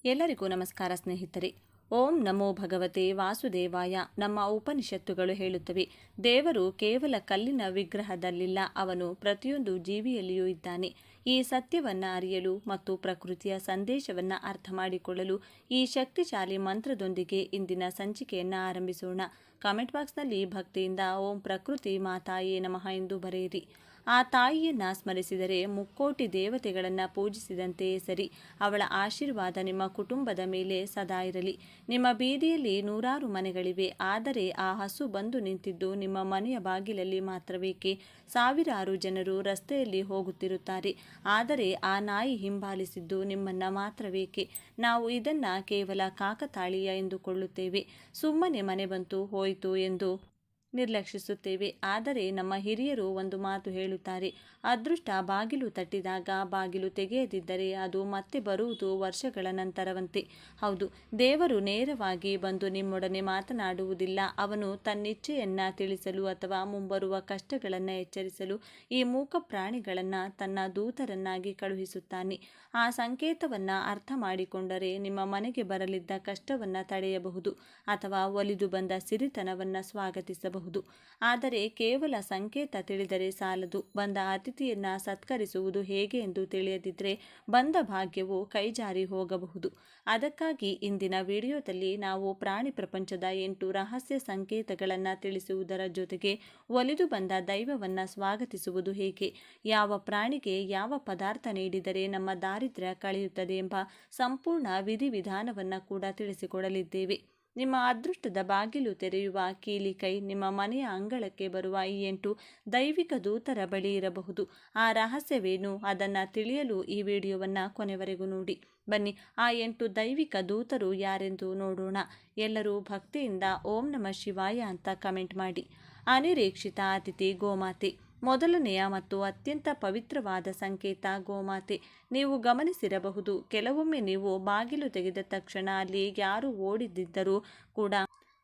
ಎಲ್ಲರಿಗೂ ನಮಸ್ಕಾರ ಸ್ನೇಹಿತರೆ. ಓಂ ನಮೋ ಭಗವತೆ ವಾಸುದೇವಾಯ. ನಮ್ಮ ಉಪನಿಷತ್ತುಗಳು ಹೇಳುತ್ತವೆ, ದೇವರು ಕೇವಲ ಕಲ್ಲಿನ ವಿಗ್ರಹದಲ್ಲಿಲ್ಲ, ಅವನು ಪ್ರತಿಯೊಂದು ಜೀವಿಯಲ್ಲಿಯೂ ಇದ್ದಾನೆ. ಈ ಸತ್ಯವನ್ನು ಅರಿಯಲು ಮತ್ತು ಪ್ರಕೃತಿಯ ಸಂದೇಶವನ್ನು ಅರ್ಥ ಮಾಡಿಕೊಳ್ಳಲು ಈ ಶಕ್ತಿಶಾಲಿ ಮಂತ್ರದೊಂದಿಗೆ ಇಂದಿನ ಸಂಚಿಕೆಯನ್ನು ಆರಂಭಿಸೋಣ. ಕಾಮೆಂಟ್ ಬಾಕ್ಸ್ನಲ್ಲಿ ಭಕ್ತಿಯಿಂದ ಓಂ ಪ್ರಕೃತಿ ಮಾತಾಯೇ ನಮಃ ಎಂದು ಬರೆಯಿರಿ. ಆ ತಾಯಿಯನ್ನ ಸ್ಮರಿಸಿದರೆ ಮುಕ್ಕೋಟಿ ದೇವತೆಗಳನ್ನು ಪೂಜಿಸಿದಂತೆಯೇ ಸರಿ. ಅವಳ ಆಶೀರ್ವಾದ ನಿಮ್ಮ ಕುಟುಂಬದ ಮೇಲೆ ಸದಾ ಇರಲಿ. ನಿಮ್ಮ ಬೀದಿಯಲ್ಲಿ ನೂರಾರು ಮನೆಗಳಿವೆ, ಆದರೆ ಆ ಹಸು ಬಂದು ನಿಂತಿದ್ದು ನಿಮ್ಮ ಮನೆಯ ಬಾಗಿಲಲ್ಲಿ ಮಾತ್ರವೇಕೆ? ಸಾವಿರಾರು ಜನರು ರಸ್ತೆಯಲ್ಲಿ ಹೋಗುತ್ತಿರುತ್ತಾರೆ, ಆದರೆ ಆ ನಾಯಿ ಹಿಂಬಾಲಿಸಿದ್ದು ನಿಮ್ಮನ್ನ ಮಾತ್ರವೇಕೆ? ನಾವು ಇದನ್ನ ಕೇವಲ ಕಾಕತಾಳೀಯ ಎಂದುಕೊಳ್ಳುತ್ತೇವೆ. ಸುಮ್ಮನೆ ಮನೆ ಬಂತು ಹೋಯಿತು ಎಂದು ನಿರ್ಲಕ್ಷಿಸುತ್ತೇವೆ. ಆದರೆ ನಮ್ಮ ಹಿರಿಯರು ಒಂದು ಮಾತು ಹೇಳುತ್ತಾರೆ, ಅದೃಷ್ಟ ಬಾಗಿಲು ತಟ್ಟಿದಾಗ ಬಾಗಿಲು ತೆಗೆಯದಿದ್ದರೆ ಅದು ಮತ್ತೆ ಬರುವುದು ವರ್ಷಗಳ ನಂತರವಂತೆ. ಹೌದು, ದೇವರು ನೇರವಾಗಿ ಬಂದು ನಿಮ್ಮೊಡನೆ ಮಾತನಾಡುವುದಿಲ್ಲ. ಅವನು ತನ್ನಿಚ್ಛೆಯನ್ನ ತಿಳಿಸಲು ಅಥವಾ ಮುಂಬರುವ ಕಷ್ಟಗಳನ್ನು ಎಚ್ಚರಿಸಲು ಈ ಮೂಕ ಪ್ರಾಣಿಗಳನ್ನು ತನ್ನ ದೂತರನ್ನಾಗಿ ಕಳುಹಿಸುತ್ತಾನೆ. ಆ ಸಂಕೇತವನ್ನು ಅರ್ಥ ಮಾಡಿಕೊಂಡರೆ ನಿಮ್ಮ ಮನೆಗೆ ಬರಲಿದ್ದ ಕಷ್ಟವನ್ನು ತಡೆಯಬಹುದು ಅಥವಾ ಒಲಿದು ಬಂದ ಸಿರಿತನವನ್ನು ಸ್ವಾಗತಿಸಬಹುದು. ಆದರೆ ಕೇವಲ ಸಂಕೇತ ತಿಳಿದರೆ ಸಾಲದು. ಬಂದ ಅತಿಥಿಯನ್ನ ಸತ್ಕರಿಸುವುದು ಹೇಗೆ ಎಂದು ತಿಳಿಯದಿದ್ದರೆ ಬಂದ ಭಾಗ್ಯವು ಕೈಜಾರಿ ಹೋಗಬಹುದು. ಅದಕ್ಕಾಗಿ ಇಂದಿನ ವಿಡಿಯೋದಲ್ಲಿ ನಾವು ಪ್ರಾಣಿ ಪ್ರಪಂಚದ 8 ರಹಸ್ಯ ಸಂಕೇತಗಳನ್ನು ತಿಳಿಸುವುದರ ಜೊತೆಗೆ ಒಲಿದು ಬಂದ ದೈವವನ್ನು ಸ್ವಾಗತಿಸುವುದು ಹೇಗೆ, ಯಾವ ಪ್ರಾಣಿಗೆ ಯಾವ ಪದಾರ್ಥ ನೀಡಿದರೆ ನಮ್ಮ ದಾರಿದ್ರ್ಯ ಕಳೆಯುತ್ತದೆ ಎಂಬ ಸಂಪೂರ್ಣ ವಿಧಿವಿಧಾನವನ್ನು ಕೂಡ ತಿಳಿಸಿಕೊಡಲಿದ್ದೇವೆ. ನಿಮ್ಮ ಅದೃಷ್ಟದ ಬಾಗಿಲು ತೆರೆಯುವ ಕೀಲಿಕೈ ನಿಮ್ಮ ಮನೆಯ ಅಂಗಳಕ್ಕೆ ಬರುವ ಈ 8 ದೈವಿಕ ದೂತರ ಬಳಿ ಇರಬಹುದು. ಆ ರಹಸ್ಯವೇನು, ಅದನ್ನು ತಿಳಿಯಲು ಈ ವಿಡಿಯೋವನ್ನು ಕೊನೆವರೆಗೂ ನೋಡಿ. ಬನ್ನಿ, ಆ 8 ದೈವಿಕ ದೂತರು ಯಾರೆಂದು ನೋಡೋಣ. ಎಲ್ಲರೂ ಭಕ್ತಿಯಿಂದ ಓಂ ನಮಃ ಶಿವಾಯ ಅಂತ ಕಮೆಂಟ್ ಮಾಡಿ. ಅನಿರೀಕ್ಷಿತ ಅತಿಥಿ ಗೋಮಾತೆ. ಮೊದಲನೆಯ ಮತ್ತು ಅತ್ಯಂತ ಪವಿತ್ರವಾದ ಸಂಕೇತ ಗೋಮಾತೆ. ನೀವು ಗಮನಿಸಿರಬಹುದು, ಕೆಲವೊಮ್ಮೆ ನೀವು ಬಾಗಿಲು ತೆಗೆದ ತಕ್ಷಣ ಅಲ್ಲಿ ಯಾರು ಓಡಿದಿದ್ದರೂ ಕೂಡ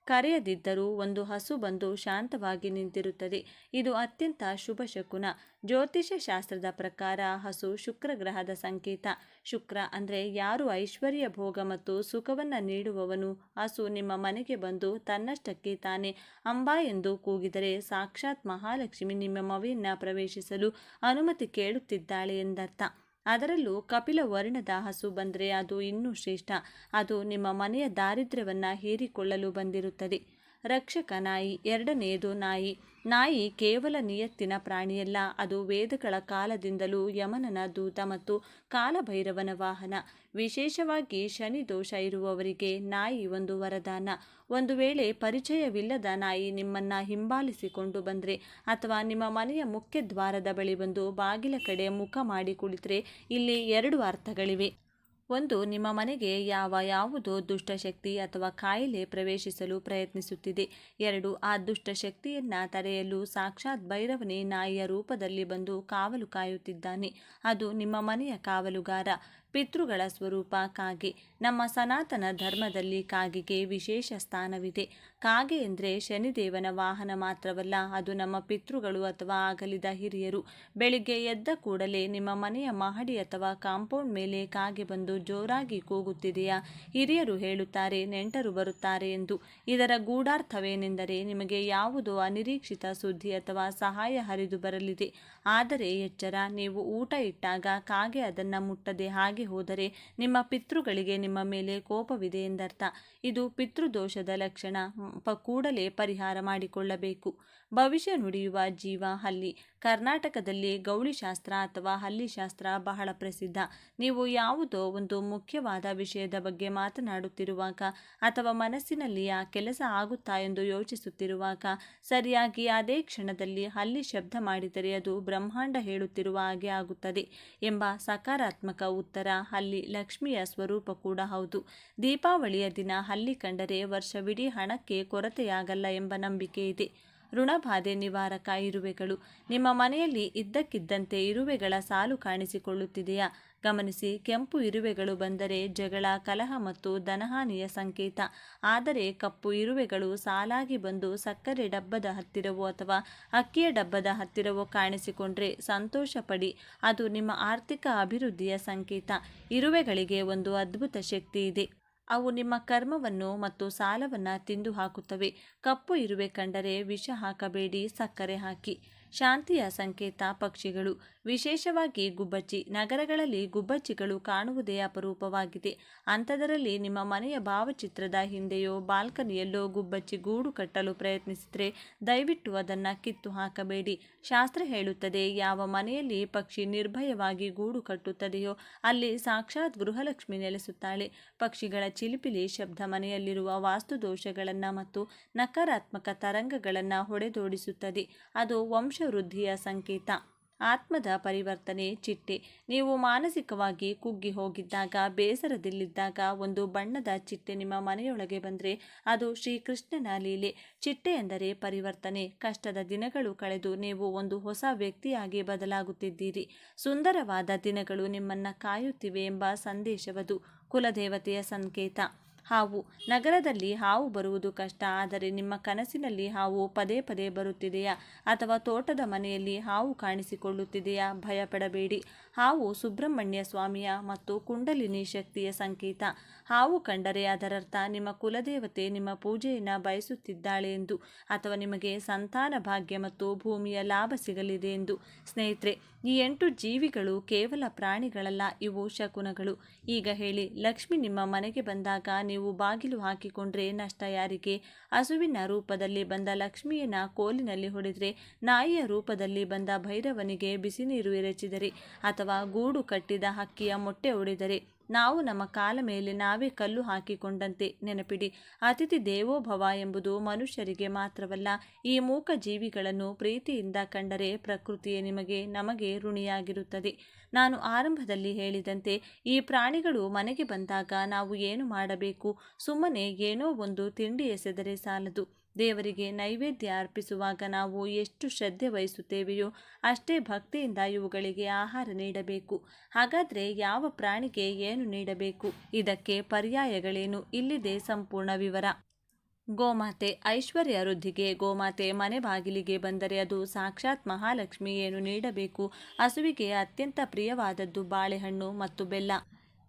ಕರೆಯದಿದ್ದರೂ ಒಂದು ಹಸು ಬಂದು ಶಾಂತವಾಗಿ ನಿಂತಿರುತ್ತದೆ. ಇದು ಅತ್ಯಂತ ಶುಭ ಶಕುನ. ಜ್ಯೋತಿಷ್ಯ ಶಾಸ್ತ್ರದ ಪ್ರಕಾರ ಹಸು ಶುಕ್ರ ಗ್ರಹದ ಸಂಕೇತ. ಶುಕ್ರ ಅಂದರೆ ಯಾರು ಐಶ್ವರ್ಯ, ಭೋಗ ಮತ್ತು ಸುಖವನ್ನು ನೀಡುವವನು. ಹಸು ನಿಮ್ಮ ಮನೆಗೆ ಬಂದು ತನ್ನಷ್ಟಕ್ಕೆ ತಾನೇ ಅಂಬಾ ಎಂದು ಕೂಗಿದರೆ ಸಾಕ್ಷಾತ್ ಮಹಾಲಕ್ಷ್ಮಿ ನಿಮ್ಮ ಮನೆಯನ್ನು ಪ್ರವೇಶಿಸಲು ಅನುಮತಿ ಕೇಳುತ್ತಿದ್ದಾಳೆ ಎಂದರ್ಥ. ಅದರಲ್ಲೂ ಕಪಿಲ ವರ್ಣದ ಹಸು ಬಂದರೆ ಅದು ಇನ್ನೂ ಶ್ರೇಷ್ಠ. ಅದು ನಿಮ್ಮ ಮನೆಯ ದಾರಿದ್ರ್ಯವನ್ನು ಹೀರಿಕೊಳ್ಳಲು ಬಂದಿರುತ್ತದೆ. ರಕ್ಷಕ ನಾಯಿ. ಎರಡನೆಯದು ನಾಯಿ. ನಾಯಿ ಕೇವಲ ನಿಯತ್ತಿನ ಪ್ರಾಣಿಯಲ್ಲ, ಅದು ವೇದಗಳ ಕಾಲದಿಂದಲೂ ಯಮನನ ದೂತ ಮತ್ತು ಕಾಲಭೈರವನ ವಾಹನ. ವಿಶೇಷವಾಗಿ ಶನಿ ದೋಷ ಇರುವವರಿಗೆ ನಾಯಿ ಒಂದು ವರದಾನ. ಒಂದು ವೇಳೆ ಪರಿಚಯವಿಲ್ಲದ ನಾಯಿ ನಿಮ್ಮನ್ನ ಹಿಂಬಾಲಿಸಿಕೊಂಡು ಬಂದರೆ ಅಥವಾ ನಿಮ್ಮ ಮನೆಯ ಮುಖ್ಯ ದ್ವಾರದ ಬಳಿ ಬಂದು ಬಾಗಿಲ ಕಡೆ ಮುಖ ಮಾಡಿ ಕುಳಿತರೆ ಇಲ್ಲಿ 2 ಅರ್ಥಗಳಿವೆ. ಒಂದು, ನಿಮ್ಮ ಮನೆಗೆ ಯಾವುದೋ ದುಷ್ಟಶಕ್ತಿ ಅಥವಾ ಕಾಯಿಲೆ ಪ್ರವೇಶಿಸಲು ಪ್ರಯತ್ನಿಸುತ್ತಿದೆ. 2, ಆ ದುಷ್ಟಶಕ್ತಿಯನ್ನು ತಡೆಯಲು ಸಾಕ್ಷಾತ್ ಭೈರವನೇ ನಾಯಿಯ ರೂಪದಲ್ಲಿ ಬಂದು ಕಾವಲು ಕಾಯುತ್ತಿದ್ದಾನೆ. ಅದು ನಿಮ್ಮ ಮನೆಯ ಕಾವಲುಗಾರ. ಪಿತೃಗಳ ಸ್ವರೂಪ ಕಾಗೆ. ನಮ್ಮ ಸನಾತನ ಧರ್ಮದಲ್ಲಿ ಕಾಗೆಗೆ ವಿಶೇಷ ಸ್ಥಾನವಿದೆ. ಕಾಗೆ ಎಂದರೆ ಶನಿದೇವನ ವಾಹನ ಮಾತ್ರವಲ್ಲ, ಅದು ನಮ್ಮ ಪಿತೃಗಳು ಅಥವಾ ಅಗಲಿದ ಹಿರಿಯರು. ಬೆಳಿಗ್ಗೆ ಎದ್ದ ಕೂಡಲೇ ನಿಮ್ಮ ಮನೆಯ ಮಹಡಿ ಅಥವಾ ಕಾಂಪೌಂಡ್ ಮೇಲೆ ಕಾಗೆ ಬಂದು ಜೋರಾಗಿ ಕೂಗುತ್ತಿದೆಯಾ, ಹಿರಿಯರು ಹೇಳುತ್ತಾರೆ ನೆಂಟರು ಬರುತ್ತಾರೆ ಎಂದು. ಇದರ ಗೂಢಾರ್ಥವೇನೆಂದರೆ ನಿಮಗೆ ಯಾವುದೋ ಅನಿರೀಕ್ಷಿತ ಸುದ್ದಿ ಅಥವಾ ಸಹಾಯ ಹರಿದು ಬರಲಿದೆ. ಆದರೆ ಎಚ್ಚರ, ನೀವು ಊಟ ಇಟ್ಟಾಗ ಕಾಗೆ ಅದನ್ನು ಮುಟ್ಟದೆ ಹಾಗೆ ಹೋದರೆ ನಿಮ್ಮ ಪಿತೃಗಳಿಗೆ ನಿಮ್ಮ ಮೇಲೆ ಕೋಪವಿದೆ ಎಂದರ್ಥ. ಇದು ಪಿತೃದೋಷದ ಲಕ್ಷಣ. ಕೂಡಲೇ ಪರಿಹಾರ ಮಾಡಿಕೊಳ್ಳಬೇಕು. ಭವಿಷ್ಯ ನುಡಿಯುವ ಜೀವ ಹಲ್ಲಿ. ಕರ್ನಾಟಕದಲ್ಲಿ ಗೌಳಿಶಾಸ್ತ್ರ ಅಥವಾ ಹಲ್ಲಿಶಾಸ್ತ್ರ ಬಹಳ ಪ್ರಸಿದ್ಧ. ನೀವು ಯಾವುದೋ ಒಂದು ಮುಖ್ಯವಾದ ವಿಷಯದ ಬಗ್ಗೆ ಮಾತನಾಡುತ್ತಿರುವಾಗ ಅಥವಾ ಮನಸ್ಸಿನಲ್ಲಿ ಆ ಕೆಲಸ ಆಗುತ್ತಾ ಎಂದು ಯೋಚಿಸುತ್ತಿರುವಾಗ ಸರಿಯಾಗಿ ಅದೇ ಕ್ಷಣದಲ್ಲಿ ಹಲ್ಲಿ ಶಬ್ದ ಮಾಡಿದರೆ ಅದು ಬ್ರಹ್ಮಾಂಡ ಹೇಳುತ್ತಿರುವ ಹಾಗೆ ಆಗುತ್ತದೆ ಎಂಬ ಸಕಾರಾತ್ಮಕ ಉತ್ತರ. ಹಲ್ಲಿ ಲಕ್ಷ್ಮಿಯ ಸ್ವರೂಪ ಕೂಡ ಹೌದು. ದೀಪಾವಳಿಯ ದಿನ ಹಲ್ಲಿ ಕಂಡರೆ ವರ್ಷವಿಡೀ ಹಣಕ್ಕೆ ಕೊರತೆಯಾಗಲ್ಲ ಎಂಬ ನಂಬಿಕೆ ಇದೆ. ಋಣಬಾಧೆ ನಿವಾರಕ. ಇರುವೆಗಳು. ನಿಮ್ಮ ಮನೆಯಲ್ಲಿ ಇದ್ದಕ್ಕಿದ್ದಂತೆ ಇರುವೆಗಳ ಸಾಲು ಕಾಣಿಸಿಕೊಳ್ಳುತ್ತಿದೆಯಾ? ಗಮನಿಸಿ, ಕೆಂಪು ಇರುವೆಗಳು ಬಂದರೆ ಜಗಳ, ಕಲಹ ಮತ್ತು ಧನಹಾನಿಯ ಸಂಕೇತ. ಆದರೆ ಕಪ್ಪು ಇರುವೆಗಳು ಸಾಲಾಗಿ ಬಂದು ಸಕ್ಕರೆ ಡಬ್ಬದ ಹತ್ತಿರವೋ ಅಥವಾ ಅಕ್ಕಿಯ ಡಬ್ಬದ ಹತ್ತಿರವೋ ಕಾಣಿಸಿಕೊಂಡ್ರೆ ಸಂತೋಷ ಪಡಿ, ಅದು ನಿಮ್ಮ ಆರ್ಥಿಕ ಅಭಿವೃದ್ಧಿಯ ಸಂಕೇತ. ಇರುವೆಗಳಿಗೆ ಒಂದು ಅದ್ಭುತ ಶಕ್ತಿ ಇದೆ. ಅವು ನಿಮ್ಮ ಕರ್ಮವನ್ನು ಮತ್ತು ಸಾಲವನ್ನು ತಿಂದು ಹಾಕುತ್ತವೆ. ಕಪ್ಪು ಇರುವೆ ಕಂಡರೆ ವಿಷ ಹಾಕಬೇಡಿ, ಸಕ್ಕರೆ ಹಾಕಿ. ಶಾಂತಿಯ ಸಂಕೇತ ಪಕ್ಷಿಗಳು, ವಿಶೇಷವಾಗಿ ಗುಬ್ಬಚ್ಚಿ. ನಗರಗಳಲ್ಲಿ ಗುಬ್ಬಚ್ಚಿಗಳು ಕಾಣುವುದೇ ಅಪರೂಪವಾಗಿದೆ. ಅಂಥದರಲ್ಲಿ ನಿಮ್ಮ ಮನೆಯ ಭಾವಚಿತ್ರದ ಹಿಂದೆಯೋ ಬಾಲ್ಕನಿಯಲ್ಲೋ ಗುಬ್ಬಚ್ಚಿ ಗೂಡು ಕಟ್ಟಲು ಪ್ರಯತ್ನಿಸಿದರೆ ದಯವಿಟ್ಟು ಅದನ್ನು ಕಿತ್ತು ಹಾಕಬೇಡಿ. ಶಾಸ್ತ್ರ ಹೇಳುತ್ತದೆ, ಯಾವ ಮನೆಯಲ್ಲಿ ಪಕ್ಷಿ ನಿರ್ಭಯವಾಗಿ ಗೂಡು ಕಟ್ಟುತ್ತದೆಯೋ ಅಲ್ಲಿ ಸಾಕ್ಷಾತ್ ಗೃಹಲಕ್ಷ್ಮಿ ನೆಲೆಸುತ್ತಾಳೆ. ಪಕ್ಷಿಗಳ ಚಿಲಿಪಿಲಿ ಶಬ್ದ ಮನೆಯಲ್ಲಿರುವ ವಾಸ್ತುದೋಷಗಳನ್ನು ಮತ್ತು ನಕಾರಾತ್ಮಕ ತರಂಗಗಳನ್ನು ಹೊಡೆದೋಡಿಸುತ್ತದೆ. ಅದು ವಂಶವೃದ್ಧಿಯ ಸಂಕೇತ. ಆತ್ಮದ ಪರಿವರ್ತನೆ ಚಿಟ್ಟೆ. ನೀವು ಮಾನಸಿಕವಾಗಿ ಕುಗ್ಗಿ ಹೋಗಿದ್ದಾಗ, ಬೇಸರದಲ್ಲಿದ್ದಾಗ ಒಂದು ಬಣ್ಣದ ಚಿಟ್ಟೆ ನಿಮ್ಮ ಮನೆಯೊಳಗೆ ಬಂದರೆ ಅದು ಶ್ರೀಕೃಷ್ಣನ ಲೀಲೆ. ಚಿಟ್ಟೆ ಎಂದರೆ ಪರಿವರ್ತನೆ. ಕಷ್ಟದ ದಿನಗಳು ಕಳೆದು ನೀವು ಒಂದು ಹೊಸ ವ್ಯಕ್ತಿಯಾಗಿ ಬದಲಾಗುತ್ತಿದ್ದೀರಿ. ಸುಂದರವಾದ ದಿನಗಳು ನಿಮ್ಮನ್ನು ಕಾಯುತ್ತಿವೆ ಎಂಬ ಸಂದೇಶವದು. ಕುಲದೇವತೆಯ ಸಂಕೇತ ಹಾವು. ನಗರದಲ್ಲಿ ಹಾವು ಬರುವುದು ಕಷ್ಟ, ಆದರೆ ನಿಮ್ಮ ಕನಸಿನಲ್ಲಿ ಹಾವು ಪದೇ ಪದೇ ಬರುತ್ತಿದೆಯಾ ಅಥವಾ ತೋಟದ ಮನೆಯಲ್ಲಿ ಹಾವು ಕಾಣಿಸಿಕೊಳ್ಳುತ್ತಿದೆಯಾ? ಭಯಪಡಬೇಡಿ. ಹಾವು ಸುಬ್ರಹ್ಮಣ್ಯ ಸ್ವಾಮಿಯ ಮತ್ತು ಕುಂಡಲಿನಿ ಶಕ್ತಿಯ ಸಂಕೇತ. ಹಾವು ಕಂಡರೆ ಅದರರ್ಥ ನಿಮ್ಮ ಕುಲದೇವತೆ ನಿಮ್ಮ ಪೂಜೆಯನ್ನು ಬಯಸುತ್ತಿದ್ದಾಳೆ ಎಂದು, ಅಥವಾ ನಿಮಗೆ ಸಂತಾನ ಭಾಗ್ಯ ಮತ್ತು ಭೂಮಿಯ ಲಾಭ ಸಿಗಲಿದೆ ಎಂದು. ಸ್ನೇಹಿತರೆ, ಈ 8 ಜೀವಿಗಳು ಕೇವಲ ಪ್ರಾಣಿಗಳಲ್ಲ, ಇವು ಶಕುನಗಳು. ಈಗ ಹೇಳಿ, ಲಕ್ಷ್ಮಿ ನಿಮ್ಮ ಮನೆಗೆ ಬಂದಾಗ ನೀವು ಬಾಗಿಲು ಹಾಕಿಕೊಂಡ್ರೆ ನಷ್ಟ ಯಾರಿಗೆ? ಹಸುವಿನ ರೂಪದಲ್ಲಿ ಬಂದ ಲಕ್ಷ್ಮಿಯನ್ನ ಕೋಲಿನಲ್ಲಿ ಹೊಡೆದರೆ, ನಾಯಿಯ ರೂಪದಲ್ಲಿ ಬಂದ ಭೈರವನಿಗೆ ಬಿಸಿ ನೀರು ಎರಚಿದರೆ, ಅಥವಾ ಗೂಡು ಕಟ್ಟಿದ ಹಕ್ಕಿಯ ಮೊಟ್ಟೆ ಒಡೆದರೆ ನಾವು ನಮ್ಮ ಕಾಲ ಮೇಲೆ ನಾವೇ ಕಲ್ಲು ಹಾಕಿಕೊಂಡಂತೆ. ನೆನಪಿಡಿ, ಅತಿಥಿ ದೇವೋಭವ ಎಂಬುದು ಮನುಷ್ಯರಿಗೆ ಮಾತ್ರವಲ್ಲ. ಈ ಮೂಕ ಜೀವಿಗಳನ್ನು ಪ್ರೀತಿಯಿಂದ ಕಂಡರೆ ಪ್ರಕೃತಿಯೇ ನಮಗೆ ಋಣಿಯಾಗಿರುತ್ತದೆ. ನಾನು ಆರಂಭದಲ್ಲಿ ಹೇಳಿದಂತೆ, ಈ ಪ್ರಾಣಿಗಳು ಮನೆಗೆ ಬಂದಾಗ ನಾವು ಏನು ಮಾಡಬೇಕು? ಸುಮ್ಮನೆ ಏನೋ ಒಂದು ತಿಂಡಿ ಎಸೆದರೆ ಸಾಲದು. ದೇವರಿಗೆ ನೈವೇದ್ಯ ಅರ್ಪಿಸುವಾಗ ನಾವು ಎಷ್ಟು ಶ್ರದ್ಧೆ ವಹಿಸುತ್ತೇವೆಯೋ ಅಷ್ಟೇ ಭಕ್ತಿಯಿಂದ ಇವುಗಳಿಗೆ ಆಹಾರ ನೀಡಬೇಕು. ಹಾಗಾದರೆ ಯಾವ ಪ್ರಾಣಿಗೆ ಏನು ನೀಡಬೇಕು? ಇದಕ್ಕೆ ಪರ್ಯಾಯಗಳೇನು? ಇಲ್ಲಿದೆ ಸಂಪೂರ್ಣ ವಿವರ. ಗೋಮಾತೆ. ಐಶ್ವರ್ಯ ವೃದ್ಧಿಗೆ ಗೋಮಾತೆ ಮನೆ ಬಾಗಿಲಿಗೆ ಬಂದರೆ ಅದು ಸಾಕ್ಷಾತ್ ಮಹಾಲಕ್ಷ್ಮಿ. ಏನು ನೀಡಬೇಕು? ಹಸುವಿಗೆ ಅತ್ಯಂತ ಪ್ರಿಯವಾದದ್ದು ಬಾಳೆಹಣ್ಣು ಮತ್ತು ಬೆಲ್ಲ.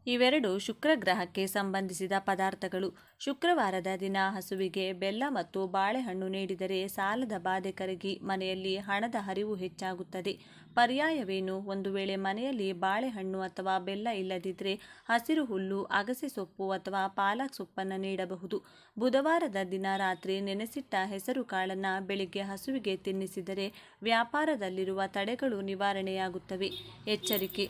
ಇವೆರಡು ಶುಕ್ರ ಗ್ರಹಕ್ಕೆ ಸಂಬಂಧಿಸಿದ ಪದಾರ್ಥಗಳು. ಶುಕ್ರವಾರದ ದಿನ ಹಸುವಿಗೆ ಬೆಲ್ಲ ಮತ್ತು ಬಾಳೆಹಣ್ಣು ನೀಡಿದರೆ ಸಾಲದ ಬಾಧೆ ಕರಗಿ ಮನೆಯಲ್ಲಿ ಹಣದ ಹರಿವು ಹೆಚ್ಚಾಗುತ್ತದೆ. ಪರ್ಯಾಯವೇನು? ಒಂದು ವೇಳೆ ಮನೆಯಲ್ಲಿ ಬಾಳೆಹಣ್ಣು ಅಥವಾ ಬೆಲ್ಲ ಇಲ್ಲದಿದ್ದರೆ ಹಸಿರು ಹುಲ್ಲು, ಅಗಸೆ ಸೊಪ್ಪು ಅಥವಾ ಪಾಲಕ್ ಸೊಪ್ಪನ್ನು ನೀಡಬಹುದು. ಬುಧವಾರದ ದಿನ ರಾತ್ರಿ ನೆನೆಸಿಟ್ಟ ಹೆಸರು ಕಾಳನ್ನು ಬೆಳಿಗ್ಗೆ ಹಸುವಿಗೆ ತಿನ್ನಿಸಿದರೆ ವ್ಯಾಪಾರದಲ್ಲಿರುವ ತಡೆಗಳು ನಿವಾರಣೆಯಾಗುತ್ತವೆ. ಎಚ್ಚರಿಕೆ: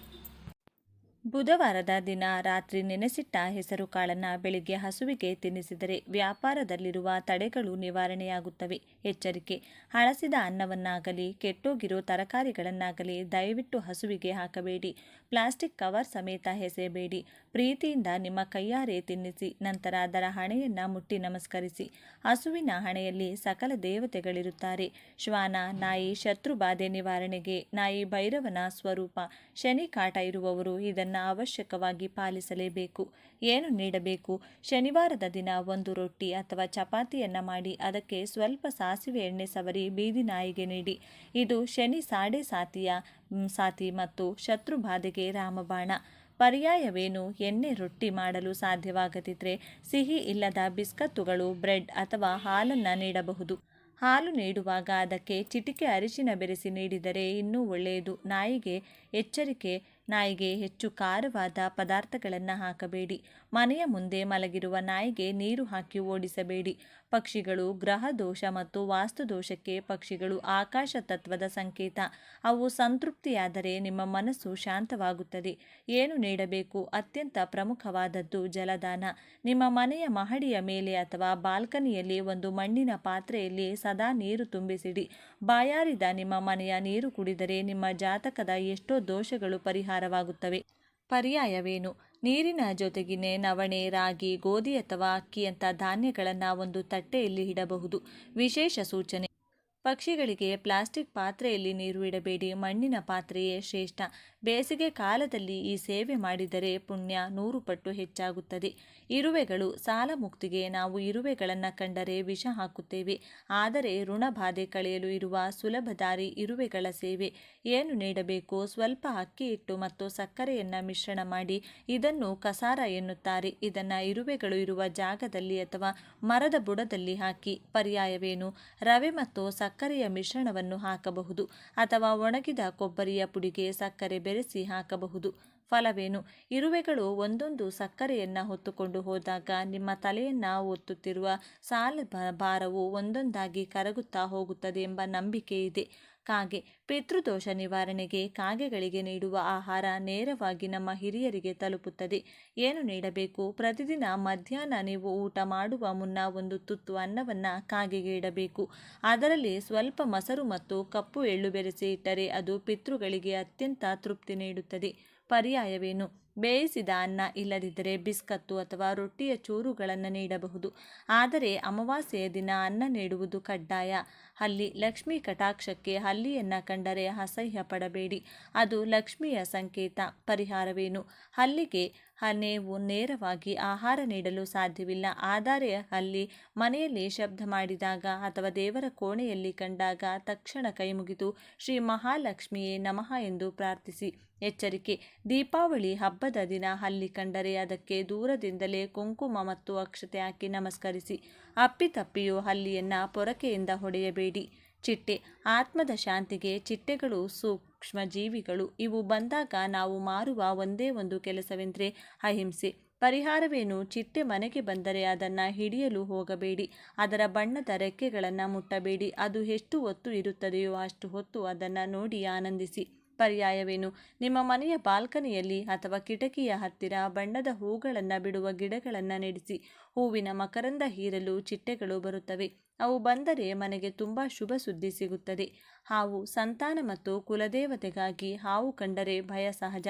ಬುಧವಾರದ ದಿನ ರಾತ್ರಿ ನೆನೆಸಿಟ್ಟ ಹೆಸರು ಕಾಳನ್ನು ಬೆಳಿಗ್ಗೆ ಹಸುವಿಗೆ ತಿನ್ನಿಸಿದರೆ ವ್ಯಾಪಾರದಲ್ಲಿರುವ ತಡೆಗಳು ನಿವಾರಣೆಯಾಗುತ್ತವೆ. ಎಚ್ಚರಿಕೆ: ಹಳಸಿದ ಅನ್ನವನ್ನಾಗಲಿ ಕೆಟ್ಟೋಗಿರೋ ತರಕಾರಿಗಳನ್ನಾಗಲಿ ದಯವಿಟ್ಟು ಹಸುವಿಗೆ ಹಾಕಬೇಡಿ. ಪ್ಲಾಸ್ಟಿಕ್ ಕವರ್ ಸಮೇತ ಎಸೆಯಬೇಡಿ. ಪ್ರೀತಿಯಿಂದ ನಿಮ್ಮ ಕೈಯಾರೆ ತಿನ್ನಿಸಿ, ನಂತರ ಅದರ ಹಣೆಯನ್ನು ಮುಟ್ಟಿ ನಮಸ್ಕರಿಸಿ. ಹಸುವಿನ ಹಣೆಯಲ್ಲಿ ಸಕಲ ದೇವತೆಗಳಿರುತ್ತಾರೆ. ಶ್ವಾನ, ನಾಯಿ ಶತ್ರು ಬಾಧೆ ನಿವಾರಣೆಗೆ. ನಾಯಿ ಭೈರವನ ಸ್ವರೂಪ. ಶನಿ ಕಾಟ ಇರುವವರು ಇದನ್ನು ಅವಶ್ಯಕವಾಗಿ ಪಾಲಿಸಲೇಬೇಕು. ಏನು ನೀಡಬೇಕು? ಶನಿವಾರದ ದಿನ ಒಂದು ರೊಟ್ಟಿ ಅಥವಾ ಚಪಾತಿಯನ್ನು ಮಾಡಿ ಅದಕ್ಕೆ ಸ್ವಲ್ಪ ಸಾಸಿವೆ ಎಣ್ಣೆ ಸವರಿ ಬೀದಿ ನಾಯಿಗೆ ನೀಡಿ. ಇದು ಶನಿ ಸಾಡೆ ಸಾತಿ ಮತ್ತು ಶತ್ರು ಬಾಧೆಗೆ ರಾಮಬಾಣ. ಪರ್ಯಾಯವೇನು? ಎಣ್ಣೆ ರೊಟ್ಟಿ ಮಾಡಲು ಸಾಧ್ಯವಾಗದಿದ್ದರೆ ಸಿಹಿ ಇಲ್ಲದ ಬಿಸ್ಕತ್ತುಗಳು, ಬ್ರೆಡ್ ಅಥವಾ ಹಾಲನ್ನು ನೀಡಬಹುದು. ಹಾಲು ನೀಡುವಾಗ ಅದಕ್ಕೆ ಚಿಟಿಕೆ ಅರಿಶಿನ ಬೆರೆಸಿ ನೀಡಿದರೆ ಇನ್ನೂ ಒಳ್ಳೆಯದು. ನಾಯಿಗೆ ಎಚ್ಚರಿಕೆ: ನಾಯಿಗೆ ಹೆಚ್ಚು ಖಾರವಾದ ಪದಾರ್ಥಗಳನ್ನು ಹಾಕಬೇಡಿ. ಮನೆಯ ಮುಂದೆ ಮಲಗಿರುವ ನಾಯಿಗೆ ನೀರು ಹಾಕಿ ಓಡಿಸಬೇಡಿ. ಪಕ್ಷಿಗಳು ಗ್ರಹ ದೋಷ ಮತ್ತು ವಾಸ್ತುದೋಷಕ್ಕೆ. ಪಕ್ಷಿಗಳು ಆಕಾಶ ತತ್ವದ ಸಂಕೇತ. ಅವು ಸಂತೃಪ್ತಿಯಾದರೆ ನಿಮ್ಮ ಮನಸ್ಸು ಶಾಂತವಾಗುತ್ತದೆ. ಏನು ನೀಡಬೇಕು? ಅತ್ಯಂತ ಪ್ರಮುಖವಾದದ್ದು ಜಲದಾನ. ನಿಮ್ಮ ಮನೆಯ ಮಹಡಿಯ ಮೇಲೆ ಅಥವಾ ಬಾಲ್ಕನಿಯಲ್ಲಿ ಒಂದು ಮಣ್ಣಿನ ಪಾತ್ರೆಯಲ್ಲಿ ಸದಾ ನೀರು ತುಂಬಿಸಿಡಿ. ಬಾಯಾರಿದ ನಿಮ್ಮ ಮನೆಯ ನೀರು ಕುಡಿದರೆ ನಿಮ್ಮ ಜಾತಕದ ಎಷ್ಟೋ ದೋಷಗಳು ಪರಿಹಾರವಾಗುತ್ತವೆ. ಪರ್ಯಾಯವೇನು? ನೀರಿನ ಜೊತೆಗಿನ ನವಣೆ, ರಾಗಿ, ಗೋಧಿ ಅಥವಾ ಅಕ್ಕಿಯಂಥ ಧಾನ್ಯಗಳನ್ನು ಒಂದು ತಟ್ಟೆಯಲ್ಲಿ ಇಡಬಹುದು. ವಿಶೇಷ ಸೂಚನೆ: ಪಕ್ಷಿಗಳಿಗೆ ಪ್ಲಾಸ್ಟಿಕ್ ಪಾತ್ರೆಯಲ್ಲಿ ನೀರು ಇಡಬೇಡಿ, ಮಣ್ಣಿನ ಪಾತ್ರೆಯೇ ಶ್ರೇಷ್ಠ. ಬೇಸಿಗೆ ಕಾಲದಲ್ಲಿ ಈ ಸೇವೆ ಮಾಡಿದರೆ ಪುಣ್ಯ 100 ಪಟ್ಟು ಹೆಚ್ಚಾಗುತ್ತದೆ. ಇರುವೆಗಳು. ಸಾಲ ಮುಕ್ತಿಗೆ ನಾವು ಇರುವೆಗಳನ್ನು ಕಂಡರೆ ವಿಷ ಹಾಕುತ್ತೇವೆ. ಆದರೆ ಋಣಬಾಧೆ ಕಳೆಯಲು ಇರುವ ಸುಲಭ ದಾರಿ ಇರುವೆಗಳ ಸೇವೆ. ಏನು ನೀಡಬೇಕು? ಸ್ವಲ್ಪ ಅಕ್ಕಿ ಹಿಟ್ಟು ಮತ್ತು ಸಕ್ಕರೆಯನ್ನು ಮಿಶ್ರಣ ಮಾಡಿ ಇದನ್ನು ಕಸಾರ ಎನ್ನುತ್ತಾರೆ. ಇದನ್ನು ಇರುವೆಗಳು ಇರುವ ಜಾಗದಲ್ಲಿ ಅಥವಾ ಮರದ ಬುಡದಲ್ಲಿ ಹಾಕಿ. ಪರ್ಯಾಯವೇನು? ರವೆ ಮತ್ತು ಸಕ್ಕರೆಯ ಮಿಶ್ರಣವನ್ನು ಹಾಕಬಹುದು ಅಥವಾ ಒಣಗಿದ ಕೊಬ್ಬರಿಯ ಪುಡಿಗೆ ಸಕ್ಕರೆ ಬೆರೆಸಿ ಹಾಕಬಹುದು. ಫಲವೇನು? ಇರುವೆಗಳು ಒಂದೊಂದು ಸಕ್ಕರೆಯನ್ನು ಹೊತ್ತುಕೊಂಡು ಹೋದಾಗ ನಿಮ್ಮ ತಲೆಯನ್ನು ಒತ್ತುತ್ತಿರುವ ಸಾಲ ಭಾರವು ಒಂದೊಂದಾಗಿ ಕರಗುತ್ತಾ ಹೋಗುತ್ತದೆ ಎಂಬ ನಂಬಿಕೆ ಇದೆ. ಕಾಗೆ. ಪಿತೃದೋಷ ನಿವಾರಣೆಗೆ ಕಾಗೆಗಳಿಗೆ ನೀಡುವ ಆಹಾರ ನೇರವಾಗಿ ನಮ್ಮ ಹಿರಿಯರಿಗೆ ತಲುಪುತ್ತದೆ. ಏನು ನೀಡಬೇಕು? ಪ್ರತಿದಿನ ಮಧ್ಯಾಹ್ನ ನೀವು ಊಟ ಮಾಡುವ ಮುನ್ನ ಒಂದು ತುತ್ತು ಅನ್ನವನ್ನು ಕಾಗೆಗೆ ಇಡಬೇಕು. ಅದರಲ್ಲಿ ಸ್ವಲ್ಪ ಮೊಸರು ಮತ್ತು ಕಪ್ಪು ಎಳ್ಳು ಬೆರೆಸಿ ಇಟ್ಟರೆ ಅದು ಪಿತೃಗಳಿಗೆ ಅತ್ಯಂತ ತೃಪ್ತಿ ನೀಡುತ್ತದೆ. ಪರ್ಯಾಯವೇನು? ಬೇಯಿಸಿದ ಅನ್ನ, ಇಲ್ಲದಿದ್ದರೆ ಬಿಸ್ಕತ್ತು ಅಥವಾ ರೊಟ್ಟಿಯ ಚೂರುಗಳನ್ನು ನೀಡಬಹುದು. ಆದರೆ ಅಮಾವಾಸ್ಯೆಯ ದಿನ ಅನ್ನ ನೀಡುವುದು ಕಡ್ಡಾಯ. ಹಲ್ಲಿ. ಲಕ್ಷ್ಮೀ ಕಟಾಕ್ಷಕ್ಕೆ ಹಲ್ಲಿಯನ್ನು ಕಂಡರೆ ಅಸಹ್ಯ ಪಡಬೇಡಿ, ಅದು ಲಕ್ಷ್ಮಿಯ ಸಂಕೇತ. ಪರಿಹಾರವೇನು? ಹಲ್ಲಿಗೆ ನೀವು ನೇರವಾಗಿ ಆಹಾರ ನೀಡಲು ಸಾಧ್ಯವಿಲ್ಲ. ಆದರೆ ಹಲ್ಲಿ ಮನೆಯಲ್ಲಿ ಶಬ್ದ ಮಾಡಿದಾಗ ಅಥವಾ ದೇವರ ಕೋಣೆಯಲ್ಲಿ ಕಂಡಾಗ ತಕ್ಷಣ ಕೈಮುಗಿದು ಶ್ರೀ ಮಹಾಲಕ್ಷ್ಮಿಯೇ ನಮಃ ಎಂದು ಪ್ರಾರ್ಥಿಸಿ. ಎಚ್ಚರಿಕೆ: ದೀಪಾವಳಿ ಹಬ್ಬದ ದಿನ ಹಲ್ಲಿ ಕಂಡರೆ ಅದಕ್ಕೆ ದೂರದಿಂದಲೇ ಕುಂಕುಮ ಮತ್ತು ಅಕ್ಷತೆ ಹಾಕಿ ನಮಸ್ಕರಿಸಿ. ಅಪ್ಪಿತಪ್ಪಿಯೂ ಹಲ್ಲಿಯನ್ನು ಪೊರಕೆಯಿಂದ ಹೊಡೆಯಬೇಡಿ. ಚಿಟ್ಟೆ. ಆತ್ಮದ ಶಾಂತಿಗೆ ಚಿಟ್ಟೆಗಳು ಸೂಕ್ಷ್ಮ ಜೀವಿಗಳು. ಇವು ಬಂದಾಗ ನಾವು ಮಾರುವ ಒಂದೇ ಒಂದು ಕೆಲಸವೆಂದರೆ ಅಹಿಂಸೆ. ಪರಿಹಾರವೇನು? ಚಿಟ್ಟೆ ಮನೆಗೆ ಬಂದರೆ ಅದನ್ನು ಹಿಡಿಯಲು ಹೋಗಬೇಡಿ. ಅದರ ಬಣ್ಣದ ರೆಕ್ಕೆಗಳನ್ನು ಮುಟ್ಟಬೇಡಿ. ಅದು ಎಷ್ಟು ಹೊತ್ತು ಇರುತ್ತದೆಯೋ ಅಷ್ಟು ಹೊತ್ತು ಅದನ್ನು ನೋಡಿ ಆನಂದಿಸಿ. ಪರ್ಯಾಯವೇನು? ನಿಮ್ಮ ಮನೆಯ ಬಾಲ್ಕನಿಯಲ್ಲಿ ಅಥವಾ ಕಿಟಕಿಯ ಹತ್ತಿರ ಬಣ್ಣದ ಹೂಗಳನ್ನು ಬಿಡುವ ಗಿಡಗಳನ್ನು ನೆಡೆಸಿ. ಹೂವಿನ ಮಕರಂದ ಹೀರಲು ಚಿಟ್ಟೆಗಳು ಬರುತ್ತವೆ. ಅವು ಬಂದರೆ ಮನೆಗೆ ತುಂಬ ಶುಭ ಸುದ್ದಿ ಸಿಗುತ್ತದೆ. ಹಾವು. ಸಂತಾನ ಮತ್ತು ಕುಲದೇವತೆಗಾಗಿ ಹಾವು ಕಂಡರೆ ಭಯ ಸಹಜ,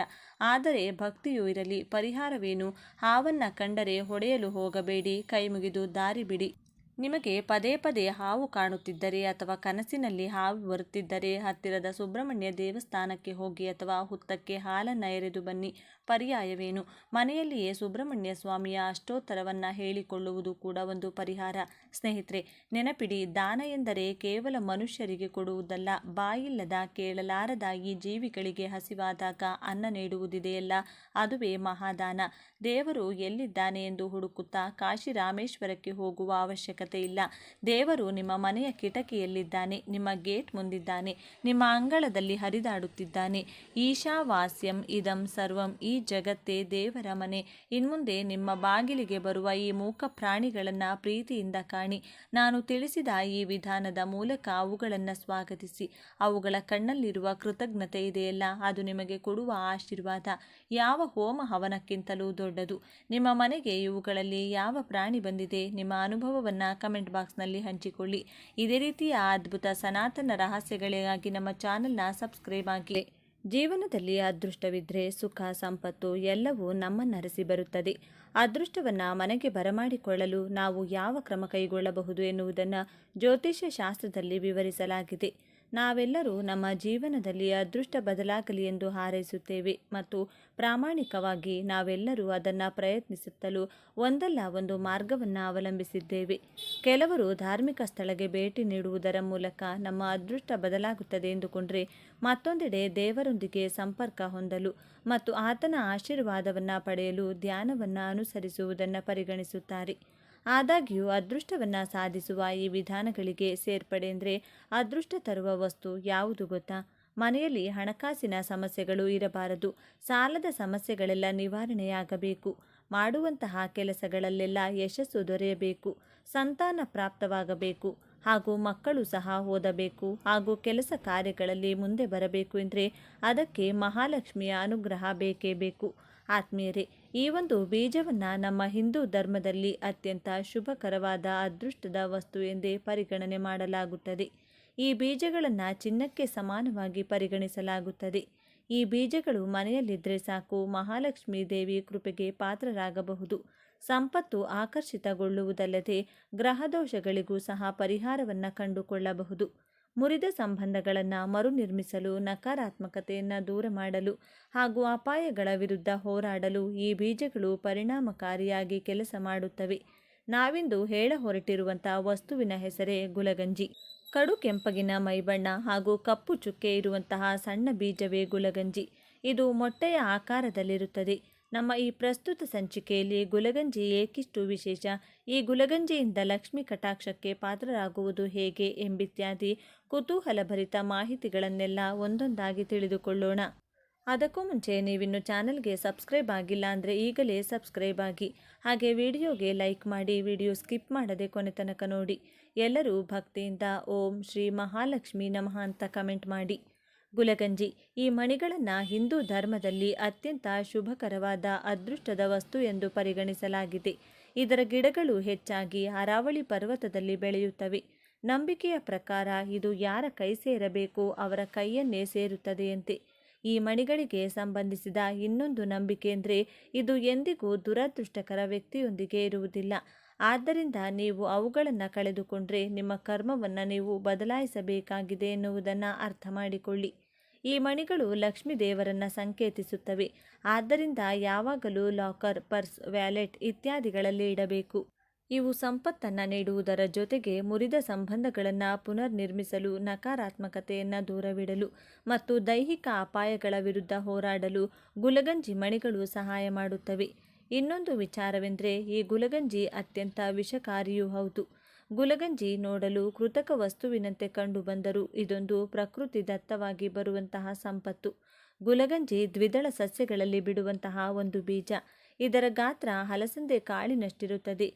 ಆದರೆ ಭಕ್ತಿಯೂ ಇರಲಿ. ಪರಿಹಾರವೇನು? ಹಾವನ್ನು ಕಂಡರೆ ಹೊಡೆಯಲು ಹೋಗಬೇಡಿ, ಕೈಮುಗಿದು ದಾರಿ ಬಿಡಿ. ನಿಮಗೆ ಪದೇ ಪದೇ ಹಾವು ಕಾಣುತ್ತಿದ್ದರೆ ಅಥವಾ ಕನಸಿನಲ್ಲಿ ಹಾವು ಬರುತ್ತಿದ್ದರೆ ಹತ್ತಿರದ ಸುಬ್ರಹ್ಮಣ್ಯ ದೇವಸ್ಥಾನಕ್ಕೆ ಹೋಗಿ ಅಥವಾ ಹುತ್ತಕ್ಕೆ ಹಾಲನ್ನು ಎರೆದು ಬನ್ನಿ. ಪರ್ಯಾಯವೇನು? ಮನೆಯಲ್ಲಿಯೇ ಸುಬ್ರಹ್ಮಣ್ಯ ಸ್ವಾಮಿಯ ಅಷ್ಟೋತ್ತರವನ್ನು ಹೇಳಿಕೊಳ್ಳುವುದು ಕೂಡ ಒಂದು ಪರಿಹಾರ. ಸ್ನೇಹಿತರೆ, ನೆನಪಿಡಿ, ದಾನ ಎಂದರೆ ಕೇವಲ ಮನುಷ್ಯರಿಗೆ ಕೊಡುವುದಲ್ಲ. ಬಾಯಿಲ್ಲದ, ಕೇಳಲಾರದ ಈ ಜೀವಿಗಳಿಗೆ ಹಸಿವಾದಾಗ ಅನ್ನ ನೀಡುವುದಿದೆಯಲ್ಲ, ಅದುವೇ ಮಹಾದಾನ. ದೇವರು ಎಲ್ಲಿದ್ದಾನೆ ಎಂದು ಹುಡುಕುತ್ತಾ ಕಾಶಿ ರಾಮೇಶ್ವರಕ್ಕೆ ಹೋಗುವ ಅವಶ್ಯಕತೆ ಇಲ್ಲ. ದೇವರು ನಿಮ್ಮ ಮನೆಯ ಕಿಟಕಿಯಲ್ಲಿದ್ದಾನೆ, ನಿಮ್ಮ ಗೇಟ್ ಮುಂದಿದ್ದಾನೆ, ನಿಮ್ಮ ಅಂಗಳದಲ್ಲಿ ಹರಿದಾಡುತ್ತಿದ್ದಾನೆ. ಈಶಾವಾಸ್ಯಂ ಇದಂ ಸರ್ವಂ. ಈ ಜಗತ್ತೇ ದೇವರ ಮನೆ. ಇನ್ಮುಂದೆ ನಿಮ್ಮ ಬಾಗಿಲಿಗೆ ಬರುವ ಈ ಮೂಕ ಪ್ರಾಣಿಗಳನ್ನು ಪ್ರೀತಿಯಿಂದ ಕಾಣಿ. ನಾನು ತಿಳಿಸಿದ ಈ ವಿಧಾನದ ಮೂಲಕ ಅವುಗಳನ್ನು ಸ್ವಾಗತಿಸಿ. ಅವುಗಳ ಕಣ್ಣಲ್ಲಿರುವ ಕೃತಜ್ಞತೆ ಇದೆಯಲ್ಲ, ಅದು ನಿಮಗೆ ಕೊಡುವ ಆಶೀರ್ವಾದ ಯಾವ ಹೋಮ ಹವನಕ್ಕಿಂತಲೂ ದೊಡ್ಡದು. ನಿಮ್ಮ ಮನೆಗೆ ಇವುಗಳಲ್ಲಿ ಯಾವ ಪ್ರಾಣಿ ಬಂದಿದೆ? ನಿಮ್ಮ ಅನುಭವವನ್ನು ಕಮೆಂಟ್ ಬಾಕ್ಸ್ನಲ್ಲಿ ಹಂಚಿಕೊಳ್ಳಿ. ಇದೇ ರೀತಿಯ ಅದ್ಭುತ ಸನಾತನ ರಹಸ್ಯಗಳಿಗಾಗಿ ನಮ್ಮ ಚಾನೆಲ್ನ ಸಬ್ಸ್ಕ್ರೈಬ್ ಆಗಿ. ಜೀವನದಲ್ಲಿ ಅದೃಷ್ಟವಿದ್ದರೆ ಸುಖ, ಸಂಪತ್ತು ಎಲ್ಲವೂ ನಮ್ಮನ್ನರಸಿ ಬರುತ್ತದೆ. ಅದೃಷ್ಟವನ್ನು ಮನೆಗೆ ಬರಮಾಡಿಕೊಳ್ಳಲು ನಾವು ಯಾವ ಕ್ರಮ ಕೈಗೊಳ್ಳಬಹುದು ಎನ್ನುವುದನ್ನು ಜ್ಯೋತಿಷ್ಯ ಶಾಸ್ತ್ರದಲ್ಲಿ ವಿವರಿಸಲಾಗಿದೆ. ನಾವೆಲ್ಲರೂ ನಮ್ಮ ಜೀವನದಲ್ಲಿ ಅದೃಷ್ಟ ಬದಲಾಗಲಿ ಎಂದು ಹಾರೈಸುತ್ತೇವೆ ಮತ್ತು ಪ್ರಾಮಾಣಿಕವಾಗಿ ನಾವೆಲ್ಲರೂ ಅದನ್ನು ಪ್ರಯತ್ನಿಸುತ್ತಲೂ ಒಂದಲ್ಲ ಒಂದು ಮಾರ್ಗವನ್ನು ಅವಲಂಬಿಸಿದ್ದೇವೆ. ಕೆಲವರು ಧಾರ್ಮಿಕ ಸ್ಥಳಕ್ಕೆ ಭೇಟಿ ನೀಡುವುದರ ಮೂಲಕ ನಮ್ಮ ಅದೃಷ್ಟ ಬದಲಾಗುತ್ತದೆ ಎಂದುಕೊಂಡರೆ, ಮತ್ತೊಂದೆಡೆ ದೇವರೊಂದಿಗೆ ಸಂಪರ್ಕ ಹೊಂದಲು ಮತ್ತು ಆತನ ಆಶೀರ್ವಾದವನ್ನು ಪಡೆಯಲು ಧ್ಯಾನವನ್ನು ಅನುಸರಿಸುವುದನ್ನು ಪರಿಗಣಿಸುತ್ತಾರೆ. ಆದಾಗ್ಯೂ ಅದೃಷ್ಟವನ್ನು ಸಾಧಿಸುವ ಈ ವಿಧಾನಗಳಿಗೆ ಸೇರ್ಪಡೆ ಅಂದರೆ ಅದೃಷ್ಟ ತರುವ ವಸ್ತು ಯಾವುದು ಗೊತ್ತಾ? ಮನೆಯಲ್ಲಿ ಹಣಕಾಸಿನ ಸಮಸ್ಯೆಗಳು ಇರಬಾರದು. ಸಾಲದ ಸಮಸ್ಯೆಗಳೆಲ್ಲ ನಿವಾರಣೆಯಾಗಬೇಕು. ಮಾಡುವಂತಹ ಕೆಲಸಗಳಲ್ಲೆಲ್ಲ ಯಶಸ್ಸು ದೊರೆಯಬೇಕು. ಸಂತಾನ ಪ್ರಾಪ್ತವಾಗಬೇಕು ಹಾಗೂ ಮಕ್ಕಳು ಸಹ ಓದಬೇಕು ಹಾಗೂ ಕೆಲಸ ಕಾರ್ಯಗಳಲ್ಲಿ ಮುಂದೆ ಬರಬೇಕು ಎಂದರೆ ಅದಕ್ಕೆ ಮಹಾಲಕ್ಷ್ಮಿಯ ಅನುಗ್ರಹ ಬೇಕೇ ಬೇಕು. ಆತ್ಮೀಯರೇ, ಈ ಒಂದು ಬೀಜವನ್ನು ನಮ್ಮ ಹಿಂದೂ ಧರ್ಮದಲ್ಲಿ ಅತ್ಯಂತ ಶುಭಕರವಾದ ಅದೃಷ್ಟದ ವಸ್ತು ಎಂದೇ ಪರಿಗಣನೆ ಮಾಡಲಾಗುತ್ತದೆ. ಈ ಬೀಜಗಳನ್ನು ಚಿನ್ನಕ್ಕೆ ಸಮಾನವಾಗಿ ಪರಿಗಣಿಸಲಾಗುತ್ತದೆ. ಈ ಬೀಜಗಳು ಮನೆಯಲ್ಲಿದ್ದರೆ ಸಾಕು, ಮಹಾಲಕ್ಷ್ಮೀ ದೇವಿ ಕೃಪೆಗೆ ಪಾತ್ರರಾಗಬಹುದು. ಸಂಪತ್ತು ಆಕರ್ಷಿತಗೊಳ್ಳುವುದಲ್ಲದೆ ಗ್ರಹದೋಷಗಳಿಗೂ ಸಹ ಪರಿಹಾರವನ್ನು ಕಂಡುಕೊಳ್ಳಬಹುದು. ಮುರಿದ ಸಂಬಂಧಗಳನ್ನು ಮರುನಿರ್ಮಿಸಲು, ನಕಾರಾತ್ಮಕತೆಯನ್ನು ದೂರ ಮಾಡಲು ಹಾಗೂ ಅಪಾಯಗಳ ವಿರುದ್ಧ ಹೋರಾಡಲು ಈ ಬೀಜಗಳು ಪರಿಣಾಮಕಾರಿಯಾಗಿ ಕೆಲಸ ಮಾಡುತ್ತವೆ. ನಾವಿಂದು ಹೇಳ ಹೊರಟಿರುವಂಥ ವಸ್ತುವಿನ ಹೆಸರೇ ಗುಲಗಂಜಿ. ಕಡು ಕೆಂಪಗಿನ ಮೈಬಣ್ಣ ಹಾಗೂ ಕಪ್ಪು ಚುಕ್ಕೆ ಇರುವಂತಹ ಸಣ್ಣ ಬೀಜವೇ ಗುಲಗಂಜಿ. ಇದು ಮೊಟ್ಟೆಯ ಆಕಾರದಲ್ಲಿರುತ್ತದೆ. ನಮ್ಮ ಈ ಪ್ರಸ್ತುತ ಸಂಚಿಕೆಯಲ್ಲಿ ಗುಲಗಂಜಿ ಏಕಿಷ್ಟು ವಿಶೇಷ, ಈ ಗುಲಗಂಜಿಯಿಂದ ಲಕ್ಷ್ಮಿ ಕಟಾಕ್ಷಕ್ಕೆ ಪಾತ್ರರಾಗುವುದು ಹೇಗೆ ಎಂಬಿತ್ಯಾದಿ ಕುತೂಹಲಭರಿತ ಮಾಹಿತಿಗಳನ್ನೆಲ್ಲ ಒಂದೊಂದಾಗಿ ತಿಳಿದುಕೊಳ್ಳೋಣ. ಅದಕ್ಕೂ ಮುಂಚೆ ನೀವಿನ್ನು ಚಾನಲ್ಗೆ ಸಬ್ಸ್ಕ್ರೈಬ್ ಆಗಿಲ್ಲ ಅಂದರೆ ಈಗಲೇ ಸಬ್ಸ್ಕ್ರೈಬ್ ಆಗಿ, ಹಾಗೆ ವಿಡಿಯೋಗೆ ಲೈಕ್ ಮಾಡಿ, ವಿಡಿಯೋ ಸ್ಕಿಪ್ ಮಾಡದೆ ಕೊನೆ ತನಕ ನೋಡಿ. ಎಲ್ಲರೂ ಭಕ್ತಿಯಿಂದ ಓಂ ಶ್ರೀ ಮಹಾಲಕ್ಷ್ಮಿ ನಮಃ ಅಂತ ಕಮೆಂಟ್ ಮಾಡಿ. ಗುಲಗಂಜಿ ಈ ಮಣಿಗಳನ್ನು ಹಿಂದೂ ಧರ್ಮದಲ್ಲಿ ಅತ್ಯಂತ ಶುಭಕರವಾದ ಅದೃಷ್ಟದ ವಸ್ತು ಎಂದು ಪರಿಗಣಿಸಲಾಗಿದೆ. ಇದರ ಗಿಡಗಳು ಹೆಚ್ಚಾಗಿ ಅರಾವಳಿ ಪರ್ವತದಲ್ಲಿ ಬೆಳೆಯುತ್ತವೆ. ನಂಬಿಕೆಯ ಪ್ರಕಾರ ಇದು ಯಾರ ಕೈ ಸೇರಬೇಕೋ ಅವರ ಕೈಯನ್ನೇ ಸೇರುತ್ತದೆಯಂತೆ. ಈ ಮಣಿಗಳಿಗೆ ಸಂಬಂಧಿಸಿದ ಇನ್ನೊಂದು ನಂಬಿಕೆ ಅಂದರೆ ಇದು ಎಂದಿಗೂ ದುರದೃಷ್ಟಕರ ವ್ಯಕ್ತಿಯೊಂದಿಗೆ ಇರುವುದಿಲ್ಲ. ಆದ್ದರಿಂದ ನೀವು ಅವುಗಳನ್ನು ಕಳೆದುಕೊಂಡ್ರೆ ನಿಮ್ಮ ಕರ್ಮವನ್ನು ನೀವು ಬದಲಾಯಿಸಬೇಕಾಗಿದೆ ಎನ್ನುವುದನ್ನು ಅರ್ಥ ಮಾಡಿಕೊಳ್ಳಿ. ಈ ಮಣಿಗಳು ಲಕ್ಷ್ಮೀ ದೇವರನ್ನು ಸಂಕೇತಿಸುತ್ತವೆ. ಆದ್ದರಿಂದ ಯಾವಾಗಲೂ ಲಾಕರ್, ಪರ್ಸ್, ವ್ಯಾಲೆಟ್ ಇತ್ಯಾದಿಗಳಲ್ಲಿ ಇಡಬೇಕು. ಇವು ಸಂಪತ್ತನ್ನು ನೀಡುವುದರ ಜೊತೆಗೆ ಮುರಿದ ಸಂಬಂಧಗಳನ್ನು ಪುನರ್ನಿರ್ಮಿಸಲು, ನಕಾರಾತ್ಮಕತೆಯನ್ನು ದೂರವಿಡಲು ಮತ್ತು ದೈಹಿಕ ಅಪಾಯಗಳ ವಿರುದ್ಧ ಹೋರಾಡಲು ಗುಲಗಂಜಿ ಮಣಿಗಳು ಸಹಾಯ ಮಾಡುತ್ತವೆ. ಇನ್ನೊಂದು ವಿಚಾರವೆಂದರೆ ಈ ಗುಲಗಂಜಿ ಅತ್ಯಂತ ವಿಷಕಾರಿಯೂ ಹೌದು. ಗುಲಗಂಜಿ ನೋಡಲು ಕೃತಕ ವಸ್ತುವಿನಂತೆ ಕಂಡುಬಂದರೂ ಇದೊಂದು ಪ್ರಕೃತಿ ದತ್ತವಾಗಿ ಬರುವಂತಹ ಸಂಪತ್ತು. ಗುಲಗಂಜಿ ದ್ವಿದಳ ಸಸ್ಯಗಳಲ್ಲಿ ಬಿಡುವಂತಹ ಒಂದು ಬೀಜ. ಇದರ ಗಾತ್ರ ಹಲಸಂದೆ ಕಾಳಿನಷ್ಟಿರುತ್ತದೆ.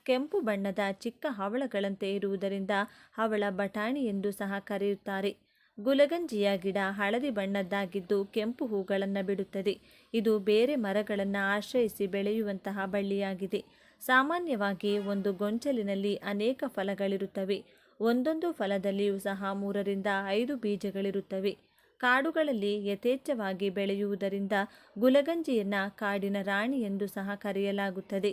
ಕೆಂಪು ಬಣ್ಣದ ಚಿಕ್ಕ ಹವಳಗಳಂತೆ ಇರುವುದರಿಂದ ಹವಳ ಬಟಾಣಿ ಎಂದು ಸಹ ಕರೆಯುತ್ತಾರೆ. ಗುಲಗಂಜಿಯ ಗಿಡ ಹಳದಿ ಬಣ್ಣದ್ದಾಗಿದ್ದು ಕೆಂಪು ಹೂಗಳನ್ನು ಬಿಡುತ್ತದೆ. ಇದು ಬೇರೆ ಮರಗಳನ್ನು ಆಶ್ರಯಿಸಿ ಬೆಳೆಯುವಂತಹ ಬಳ್ಳಿಯಾಗಿದೆ. ಸಾಮಾನ್ಯವಾಗಿ ಒಂದು ಗೊಂಚಲಿನಲ್ಲಿ ಅನೇಕ ಫಲಗಳಿರುತ್ತವೆ. ಒಂದೊಂದು ಫಲದಲ್ಲಿಯೂ ಸಹ 3ರಿಂದ 5 ಬೀಜಗಳಿರುತ್ತವೆ. ಕಾಡುಗಳಲ್ಲಿ ಯಥೇಚ್ಛವಾಗಿ ಬೆಳೆಯುವುದರಿಂದ ಗುಲಗಂಜಿಯನ್ನು ಕಾಡಿನ ರಾಣಿ ಎಂದು ಸಹ ಕರೆಯಲಾಗುತ್ತದೆ.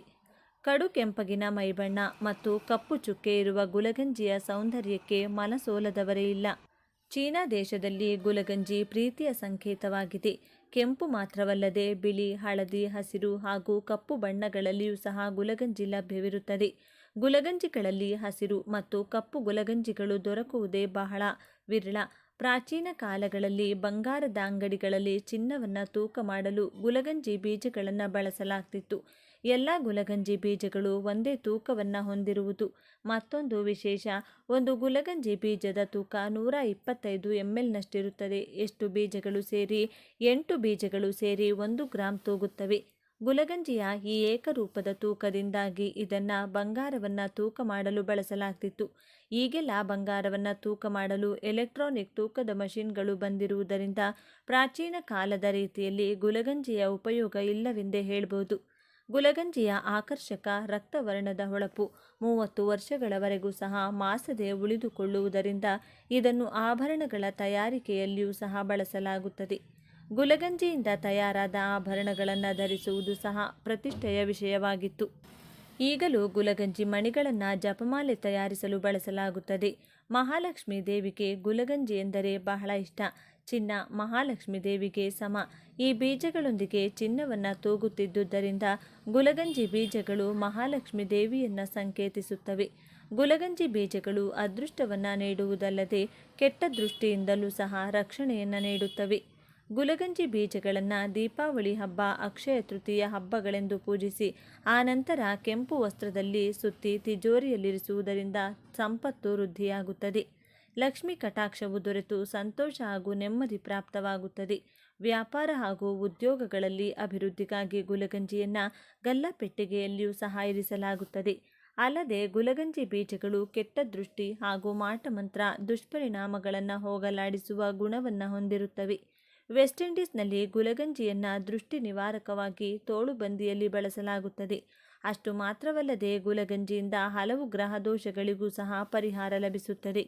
ಕಡು ಕೆಂಪಗಿನ ಮೈಬಣ್ಣ ಮತ್ತು ಕಪ್ಪು ಚುಕ್ಕೆ ಇರುವ ಗುಲಗಂಜಿಯ ಸೌಂದರ್ಯಕ್ಕೆ ಮನಸೋಲದವರೇ ಇಲ್ಲ. ಚೀನಾ ದೇಶದಲ್ಲಿ ಗುಲಗಂಜಿ ಪ್ರೀತಿಯ ಸಂಕೇತವಾಗಿದೆ. ಕೆಂಪು ಮಾತ್ರವಲ್ಲದೆ ಬಿಳಿ, ಹಳದಿ, ಹಸಿರು ಹಾಗೂ ಕಪ್ಪು ಬಣ್ಣಗಳಲ್ಲಿಯೂ ಸಹ ಗುಲಗಂಜಿ ಲಭ್ಯವಿರುತ್ತದೆ. ಗುಲಗಂಜಿಗಳಲ್ಲಿ ಹಸಿರು ಮತ್ತು ಕಪ್ಪು ಗುಲಗಂಜಿಗಳು ದೊರಕುವುದೇ ಬಹಳ ವಿರಳ. ಪ್ರಾಚೀನ ಕಾಲಗಳಲ್ಲಿ ಬಂಗಾರದ ಅಂಗಡಿಗಳಲ್ಲಿ ಚಿನ್ನವನ್ನು ತೂಕ ಮಾಡಲು ಗುಲಗಂಜಿ ಬೀಜಗಳನ್ನು ಬಳಸಲಾಗ್ತಿತ್ತು. ಎಲ್ಲ ಗುಲಗಂಜಿ ಬೀಜಗಳು ಒಂದೇ ತೂಕವನ್ನು ಹೊಂದಿರುವುದು ಮತ್ತೊಂದು ವಿಶೇಷ. ಒಂದು ಗುಲಗಂಜಿ ಬೀಜದ ತೂಕ 125 ml ಎಷ್ಟು ಬೀಜಗಳು ಸೇರಿ 8 ಬೀಜಗಳು ಸೇರಿ 1 ಗ್ರಾಂ ತೂಗುತ್ತವೆ. ಗುಲಗಂಜಿಯ ಈ ಏಕರೂಪದ ತೂಕದಿಂದಾಗಿ ಇದನ್ನು ಬಂಗಾರವನ್ನು ತೂಕ ಮಾಡಲು ಬಳಸಲಾಗ್ತಿತ್ತು. ಈಗೆಲ್ಲ ಬಂಗಾರವನ್ನು ತೂಕ ಮಾಡಲು ಎಲೆಕ್ಟ್ರಾನಿಕ್ ತೂಕದ ಮಷಿನ್ಗಳು ಬಂದಿರುವುದರಿಂದ ಪ್ರಾಚೀನ ಕಾಲದ ರೀತಿಯಲ್ಲಿ ಗುಲಗಂಜಿಯ ಉಪಯೋಗ ಇಲ್ಲವೆಂದೇ ಹೇಳ್ಬೋದು. ಗುಲಗಂಜಿಯ ಆಕರ್ಷಕ ರಕ್ತವರ್ಣದ ಹೊಳಪು 30 ವರ್ಷಗಳವರೆಗೂ ಸಹ ಮಾಸದೆ ಉಳಿದುಕೊಳ್ಳುವುದರಿಂದ ಇದನ್ನು ಆಭರಣಗಳ ತಯಾರಿಕೆಯಲ್ಲಿಯೂ ಸಹ ಬಳಸಲಾಗುತ್ತದೆ. ಗುಲಗಂಜಿಯಿಂದ ತಯಾರಾದ ಆಭರಣಗಳನ್ನು ಧರಿಸುವುದು ಸಹ ಪ್ರತಿಷ್ಠೆಯ ವಿಷಯವಾಗಿತ್ತು. ಈಗಲೂ ಗುಲಗಂಜಿ ಮಣಿಗಳನ್ನು ಜಪಮಾಲೆ ತಯಾರಿಸಲು ಬಳಸಲಾಗುತ್ತದೆ. ಮಹಾಲಕ್ಷ್ಮೀ ದೇವಿಗೆ ಗುಲಗಂಜಿ ಎಂದರೆ ಬಹಳ ಇಷ್ಟ. ಚಿನ್ನ ಮಹಾಲಕ್ಷ್ಮೀ ದೇವಿಗೆ ಸಮ. ಈ ಬೀಜಗಳೊಂದಿಗೆ ಚಿನ್ನವನ್ನು ತೂಗುತ್ತಿದ್ದುದರಿಂದ ಗುಲಗಂಜಿ ಬೀಜಗಳು ಮಹಾಲಕ್ಷ್ಮೀ ದೇವಿಯನ್ನು ಸಂಕೇತಿಸುತ್ತವೆ. ಗುಲಗಂಜಿ ಬೀಜಗಳು ಅದೃಷ್ಟವನ್ನು ನೀಡುವುದಲ್ಲದೆ ಕೆಟ್ಟ ದೃಷ್ಟಿಯಿಂದಲೂ ಸಹ ರಕ್ಷಣೆಯನ್ನು ನೀಡುತ್ತವೆ. ಗುಲಗಂಜಿ ಬೀಜಗಳನ್ನು ದೀಪಾವಳಿ ಹಬ್ಬ, ಅಕ್ಷಯ ತೃತೀಯ ಹಬ್ಬಗಳೆಂದು ಪೂಜಿಸಿ ಆನಂತರ ಕೆಂಪು ವಸ್ತ್ರದಲ್ಲಿ ಸುತ್ತಿ ತಿಜೋರಿಯಲ್ಲಿರಿಸುವುದರಿಂದ ಸಂಪತ್ತು ವೃದ್ಧಿಯಾಗುತ್ತದೆ. ಲಕ್ಷ್ಮಿ ಕಟಾಕ್ಷವು ದೊರೆತು ಸಂತೋಷ ಹಾಗೂ ನೆಮ್ಮದಿ ಪ್ರಾಪ್ತವಾಗುತ್ತದೆ. ವ್ಯಾಪಾರ ಹಾಗೂ ಉದ್ಯೋಗಗಳಲ್ಲಿ ಅಭಿವೃದ್ಧಿಗಾಗಿ ಗುಲಗಂಜಿಯನ್ನು ಗಲ್ಲಪೆಟ್ಟಿಗೆಯಲ್ಲಿಯೂ ಸಹ ಇರಿಸಲಾಗುತ್ತದೆ. ಅಲ್ಲದೆ ಗುಲಗಂಜಿ ಬೀಜಗಳು ಕೆಟ್ಟ ದೃಷ್ಟಿ ಹಾಗೂ ಮಾಟಮಂತ್ರ ದುಷ್ಪರಿಣಾಮಗಳನ್ನು ಹೋಗಲಾಡಿಸುವ ಗುಣವನ್ನು ಹೊಂದಿರುತ್ತವೆ. ವೆಸ್ಟ್ ಇಂಡೀಸ್ನಲ್ಲಿ ಗುಲಗಂಜಿಯನ್ನು ದೃಷ್ಟಿ ನಿವಾರಕವಾಗಿ ತೋಳುಬಂದಿಯಲ್ಲಿ ಬಳಸಲಾಗುತ್ತದೆ. ಅಷ್ಟು ಮಾತ್ರವಲ್ಲದೆ ಗುಲಗಂಜಿಯಿಂದ ಹಲವು ಗ್ರಹ ದೋಷಗಳಿಗೂ ಸಹ ಪರಿಹಾರ ಲಭಿಸುತ್ತದೆ.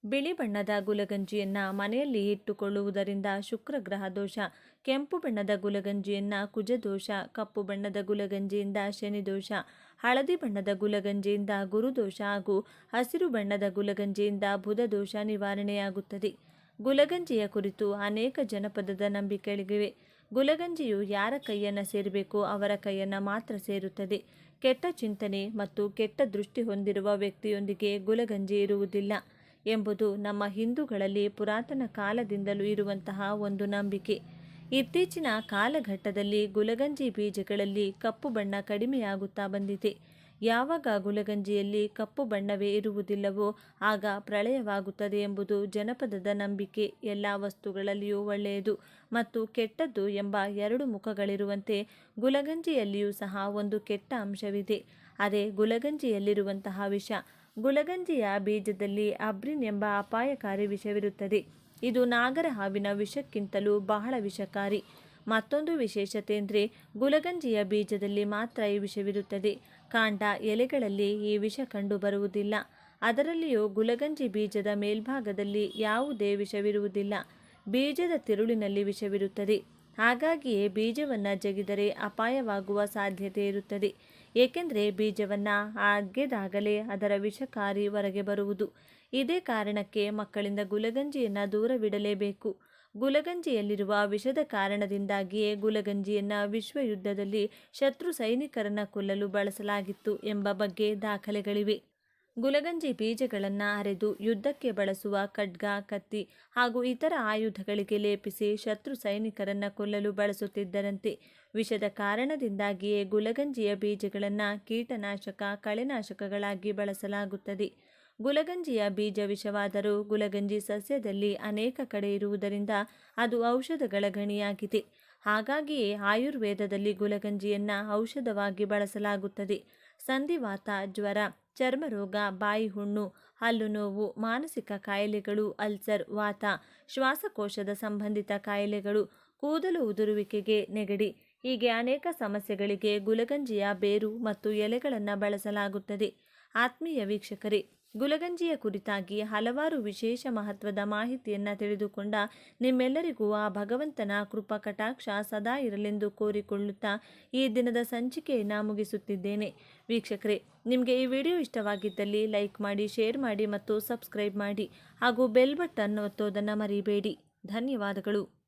ಬಿಳಿ ಬಣ್ಣದ ಗುಲಗಂಜಿಯನ್ನು ಮನೆಯಲ್ಲಿ ಇಟ್ಟುಕೊಳ್ಳುವುದರಿಂದ ಶುಕ್ರ ಗ್ರಹ ದೋಷ, ಕೆಂಪು ಬಣ್ಣದ ಗುಲಗಂಜಿಯನ್ನು ಕುಜದೋಷ, ಕಪ್ಪು ಬಣ್ಣದ ಗುಲಗಂಜಿಯಿಂದ ಶನಿ ದೋಷ, ಹಳದಿ ಬಣ್ಣದ ಗುಲಗಂಜಿಯಿಂದ ಗುರುದೋಷ ಹಾಗೂ ಹಸಿರು ಬಣ್ಣದ ಗುಲಗಂಜಿಯಿಂದ ಬುಧ ದೋಷ ನಿವಾರಣೆಯಾಗುತ್ತದೆ. ಗುಲಗಂಜಿಯ ಕುರಿತು ಅನೇಕ ಜನಪದದ ನಂಬಿಕೆಗಳಿವೆ. ಗುಲಗಂಜಿಯು ಯಾರ ಕೈಯನ್ನು ಸೇರಬೇಕೋ ಅವರ ಕೈಯನ್ನು ಮಾತ್ರ ಸೇರುತ್ತದೆ. ಕೆಟ್ಟ ಚಿಂತನೆ ಮತ್ತು ಕೆಟ್ಟ ದೃಷ್ಟಿ ಹೊಂದಿರುವ ವ್ಯಕ್ತಿಯೊಂದಿಗೆ ಗುಲಗಂಜಿ ಇರುವುದಿಲ್ಲ ಎಂಬುದು ನಮ್ಮ ಹಿಂದೂಗಳಲ್ಲಿ ಪುರಾತನ ಕಾಲದಿಂದಲೂ ಇರುವಂತಹ ಒಂದು ನಂಬಿಕೆ. ಇತ್ತೀಚಿನ ಕಾಲಘಟ್ಟದಲ್ಲಿ ಗುಲಗಂಜಿ ಬೀಜಗಳಲ್ಲಿ ಕಪ್ಪು ಬಣ್ಣ ಕಡಿಮೆಯಾಗುತ್ತಾ ಬಂದಿದೆ. ಯಾವಾಗ ಗುಲಗಂಜಿಯಲ್ಲಿ ಕಪ್ಪು ಬಣ್ಣವೇ ಇರುವುದಿಲ್ಲವೋ ಆಗ ಪ್ರಳಯವಾಗುತ್ತದೆ ಎಂಬುದು ಜನಪದದ ನಂಬಿಕೆ. ಎಲ್ಲ ವಸ್ತುಗಳಲ್ಲಿಯೂ ಒಳ್ಳೆಯದು ಮತ್ತು ಕೆಟ್ಟದ್ದು ಎಂಬ ಎರಡು ಮುಖಗಳಿರುವಂತೆ ಗುಲಗಂಜಿಯಲ್ಲಿಯೂ ಸಹ ಒಂದು ಕೆಟ್ಟ ಅಂಶವಿದೆ. ಅದೇ ಗುಲಗಂಜಿಯಲ್ಲಿರುವಂತಹ ವಿಷ. ಗುಲಗಂಜಿಯ ಬೀಜದಲ್ಲಿ ಅಬ್ರಿನ್ ಎಂಬ ಅಪಾಯಕಾರಿ ವಿಷವಿರುತ್ತದೆ. ಇದು ನಾಗರ ಹಾವಿನ ವಿಷಕ್ಕಿಂತಲೂ ಬಹಳ ವಿಷಕಾರಿ. ಮತ್ತೊಂದು ವಿಶೇಷತೆ ಅಂದರೆ ಗುಲಗಂಜಿಯ ಬೀಜದಲ್ಲಿ ಮಾತ್ರ ಈ ವಿಷವಿರುತ್ತದೆ. ಕಾಂಡ, ಎಲೆಗಳಲ್ಲಿ ಈ ವಿಷ ಕಂಡುಬರುವುದಿಲ್ಲ. ಅದರಲ್ಲಿಯೂ ಗುಲಗಂಜಿ ಬೀಜದ ಮೇಲ್ಭಾಗದಲ್ಲಿ ಯಾವುದೇ ವಿಷವಿರುವುದಿಲ್ಲ. ಬೀಜದ ತಿರುಳಿನಲ್ಲಿ ವಿಷವಿರುತ್ತದೆ. ಹಾಗಾಗಿಯೇ ಬೀಜವನ್ನು ಜಗಿದರೆ ಅಪಾಯವಾಗುವ ಸಾಧ್ಯತೆ ಇರುತ್ತದೆ. ಏಕೆಂದರೆ ಬೀಜವನ್ನು ಅಗೆದಾಗಲೇ ಅದರ ವಿಷಕಾರಿ ಹೊರಗೆ ಬರುವುದು. ಇದೇ ಕಾರಣಕ್ಕೆ ಮಕ್ಕಳಿಂದ ಗುಲಗಂಜಿಯನ್ನು ದೂರವಿಡಲೇಬೇಕು. ಗುಲಗಂಜಿಯಲ್ಲಿರುವ ವಿಷದ ಕಾರಣದಿಂದಾಗಿಯೇ ಗುಲಗಂಜಿಯನ್ನು ವಿಶ್ವಯುದ್ಧದಲ್ಲಿ ಶತ್ರು ಸೈನಿಕರನ್ನು ಕೊಲ್ಲಲು ಬಳಸಲಾಗಿತ್ತು ಎಂಬ ಬಗ್ಗೆ ದಾಖಲೆಗಳಿವೆ. ಗುಲಗಂಜಿ ಬೀಜಗಳನ್ನು ಅರೆದು ಯುದ್ಧಕ್ಕೆ ಬಳಸುವ ಖಡ್ಗ, ಕತ್ತಿ ಹಾಗೂ ಇತರ ಆಯುಧಗಳಿಗೆ ಲೇಪಿಸಿ ಶತ್ರು ಸೈನಿಕರನ್ನು ಕೊಲ್ಲಲು ಬಳಸುತ್ತಿದ್ದರಂತೆ. ವಿಷದ ಕಾರಣದಿಂದಾಗಿಯೇ ಗುಲಗಂಜಿಯ ಬೀಜಗಳನ್ನು ಕೀಟನಾಶಕ, ಕಳೆನಾಶಕಗಳಾಗಿ ಬಳಸಲಾಗುತ್ತದೆ. ಗುಲಗಂಜಿಯ ಬೀಜ ವಿಷವಾದರೂ ಗುಲಗಂಜಿ ಸಸ್ಯದಲ್ಲಿ ಅನೇಕ ಕಡೆ ಇರುವುದರಿಂದ ಅದು ಔಷಧಗಳ ಗಣಿಯಾಗಿದೆ. ಹಾಗಾಗಿಯೇ ಆಯುರ್ವೇದದಲ್ಲಿ ಗುಲಗಂಜಿಯನ್ನು ಔಷಧವಾಗಿ ಬಳಸಲಾಗುತ್ತದೆ. ಸಂಧಿವಾತ, ಜ್ವರ, ಚರ್ಮರೋಗ, ಬಾಯಿ ಹುಣ್ಣು, ಹಲ್ಲು ನೋವು, ಮಾನಸಿಕ ಕಾಯಿಲೆಗಳು, ಅಲ್ಸರ್, ವಾತ, ಶ್ವಾಸಕೋಶದ ಸಂಬಂಧಿತ ಕಾಯಿಲೆಗಳು, ಕೂದಲು ಉದುರುವಿಕೆಗೆ, ನೆಗಡಿ ಹೀಗೆ ಅನೇಕ ಸಮಸ್ಯೆಗಳಿಗೆ ಗುಲಗಂಜಿಯ ಬೇರು ಮತ್ತು ಎಲೆಗಳನ್ನು ಬಳಸಲಾಗುತ್ತದೆ. ಆತ್ಮೀಯ ವೀಕ್ಷಕರೇ, ಗುಲಗಂಜಿಯ ಕುರಿತಾಗಿ ಹಲವಾರು ವಿಶೇಷ ಮಹತ್ವದ ಮಾಹಿತಿಯನ್ನು ತಿಳಿದುಕೊಂಡ ನಿಮ್ಮೆಲ್ಲರಿಗೂ ಆ ಭಗವಂತನ ಕೃಪಾ ಕಟಾಕ್ಷ ಸದಾ ಇರಲೆಂದು ಕೋರಿಕೊಳ್ಳುತ್ತಾ ಈ ದಿನದ ಸಂಚಿಕೆಯನ್ನು ಮುಗಿಸುತ್ತಿದ್ದೇನೆ. ವೀಕ್ಷಕರೇ, ನಿಮಗೆ ಈ ವಿಡಿಯೋ ಇಷ್ಟವಾಗಿದ್ದಲ್ಲಿ ಲೈಕ್ ಮಾಡಿ, ಶೇರ್ ಮಾಡಿ ಮತ್ತು ಸಬ್ಸ್ಕ್ರೈಬ್ ಮಾಡಿ ಹಾಗೂ ಬೆಲ್ ಬಟನ್ ಒತ್ತೋದನ್ನು ಮರಿಬೇಡಿ. ಧನ್ಯವಾದಗಳು.